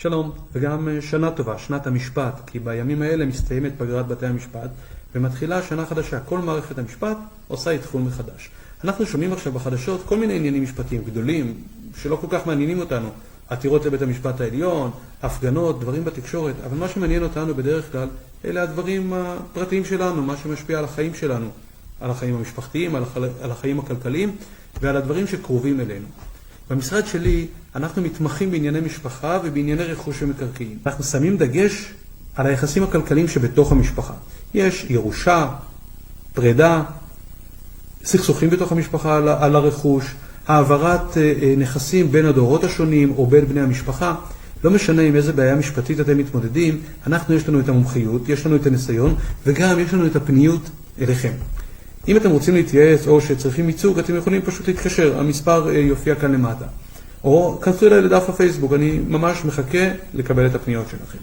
שלום, וגם שנה טובה, שנת המשפט, כי בימים האלה מסתיימת פגרת בתי המשפט ומתחילה שנה חדשה. כל מערכת המשפט עושה אתחול מחדש. אנחנו שומעים עכשיו בחדשות כל מיני עניינים משפטיים גדולים שלא כל כך מעניינים אותנו. עתירות לבית המשפט העליון, הפגנות, דברים בתקשורת, אבל מה שמעניין אותנו בדרך כלל אלה הדברים הפרטיים שלנו, מה שמשפיע על החיים שלנו, על החיים המשפחתיים, על החיים הכלכליים ועל הדברים שקרובים אלינו. במשרד שלי אנחנו מתמחים בענייני משפחה ובענייני רכוש ומקרקעין. אנחנו שמים דגש על היחסים הכלכליים שבתוך המשפחה. יש ירושה, פרידה, סכסוכים בתוך המשפחה על הרכוש, העברת נכסים בין הדורות השונים או בין בני המשפחה. לא משנה עם איזה בעיה משפטית אתם מתמודדים, יש לנו את המומחיות, יש לנו את הניסיון וגם יש לנו את הפניות אליכם. אם אתם רוצים להתייעץ או שצריכים ייצוג, אתם יכולים פשוט להתקשר, המספר יופיע כאן למטה. או כנסו אליי לדף הפייסבוק, אני ממש מחכה לקבל את הפניות שלכם.